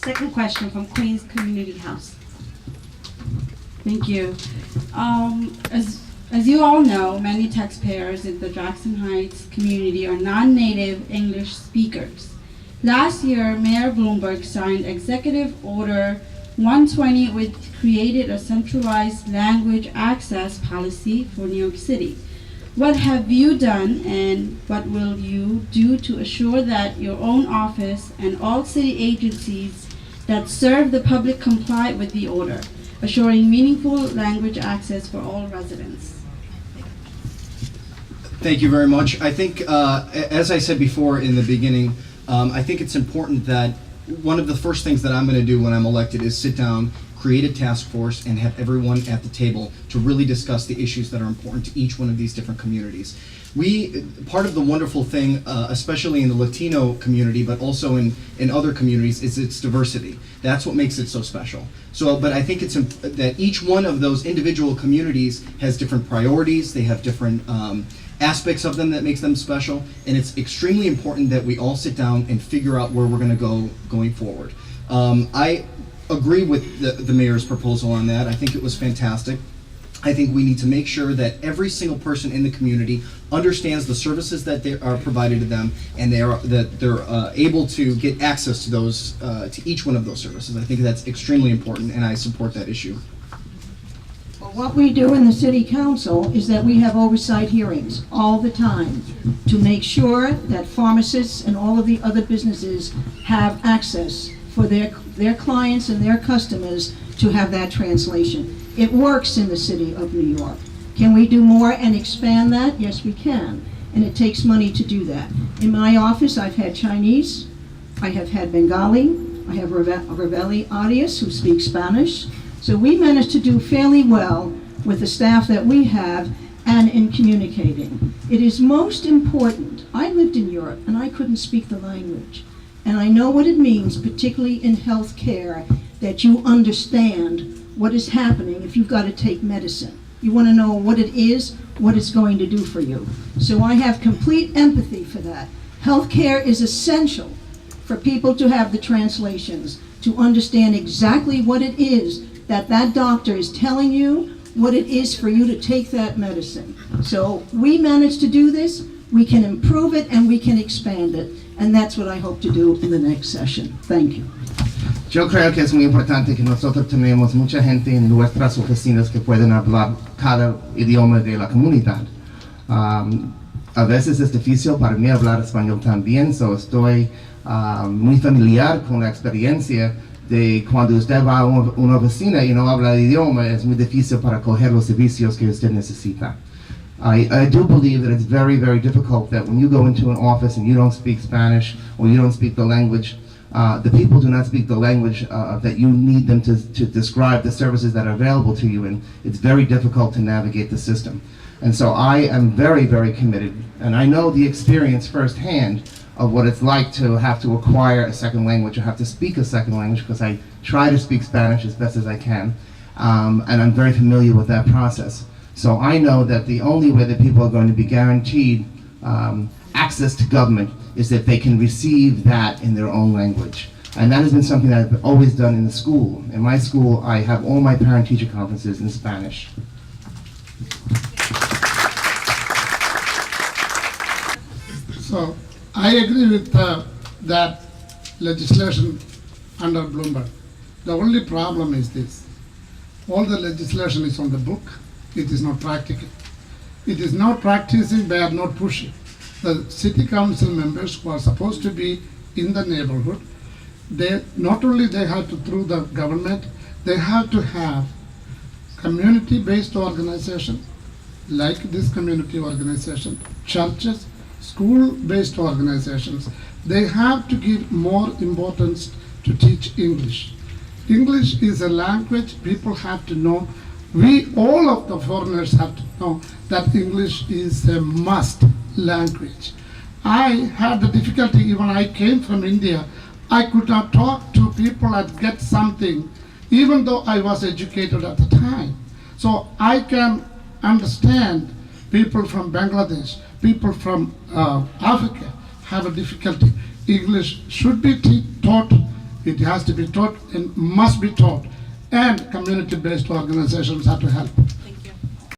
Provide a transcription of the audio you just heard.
Second question from Queens Community House. Thank you. As you all know, many taxpayers in the Jackson Heights community are non-native English speakers. Last year, Mayor Bloomberg signed Executive Order 120, which created a centralized language access policy for New York City. What have you done and what will you do to assure that your own office and all city agencies that serve the public comply with the order, assuring meaningful language access for all residents? Thank you very much. I think, as I said before in the beginning, I think it's important that one of the first things that I'm going to do when I'm elected is sit down, create a task force, and have everyone at the table to really discuss the issues that are important to each one of these different communities. Part of the wonderful thing, especially in the Latino community, but also in other communities, is its diversity. That's what makes it so special. But I think it's that each one of those individual communities has different priorities, they have different aspects of them that makes them special, and it's extremely important that we all sit down and figure out where we're going to go going forward. I agree with the mayor's proposal on that. I think it was fantastic. I think we need to make sure that every single person in the community understands the services that they are provided to them, and that they're able to get access to those to each one of those services. I think that's extremely important, and I support that issue. Well, what we do in the city council is that we have oversight hearings all the time to make sure that pharmacists and all of the other businesses have access for their clients and their customers to have that translation. It works in the city of New York. Can we do more and expand that? Yes, we can. And it takes money to do that. In my office, I've had Chinese, I have had Bengali, I have Ravelli Arias who speak Spanish. So we managed to do fairly well with the staff that we have and in communicating. It is most important. I lived in Europe and I couldn't speak the language. And I know what it means, particularly in healthcare, that you understand what is happening if you've got to take medicine. You want to know what it is, what it's going to do for you. So I have complete empathy for that. Healthcare is essential for people to have the translations, to understand exactly what it is that that doctor is telling you, what it is for you to take that medicine. So we managed to do this, we can improve it, and we can expand it. And that's what I hope to do in the next session. Thank you. Yo creo que es muy importante que nosotros tenemos mucha gente en nuestras oficinas que pueden hablar cada idioma de la comunidad. A veces es difícil para mí hablar español también, so estoy muy familiar con la experiencia de cuando usted va a una oficina y no habla el idioma, es muy difícil para coger los servicios que usted necesita. I do believe that it's very, very difficult that when you go into an office and you don't speak Spanish or you don't speak the language, the people do not speak the language that you need them to describe the services that are available to you, and it's very difficult to navigate the system. And so I am very, very committed, and I know the experience firsthand of what it's like to have to acquire a second language or have to speak a second language, because I try to speak Spanish as best as I can, and I'm very familiar with that process. So I know that the only way that people are going to be guaranteed access to government is that they can receive that in their own language. And that has been something that I've always done in the school. In my school, I have all my parent-teacher conferences in Spanish. So I agree with that legislation under Bloomberg. The only problem is this. All the legislation is on the book. It is not practical. It is not practicing, they are not pushing. The city council members who are supposed to be in the neighborhood, they not only they have to, through the government, they have to have community-based organization, like this community organization, churches, school-based organizations. They have to give more importance to teach English. English is a language people have to know. We, all of the foreigners, have to know that English is a must language. I had the difficulty, even I came from India, I could not talk to people and get something, even though I was educated at the time. So I can understand people from Bangladesh, people from Africa have a difficulty. English should be taught It has to be taught and must be taught, and community-based organizations have to help.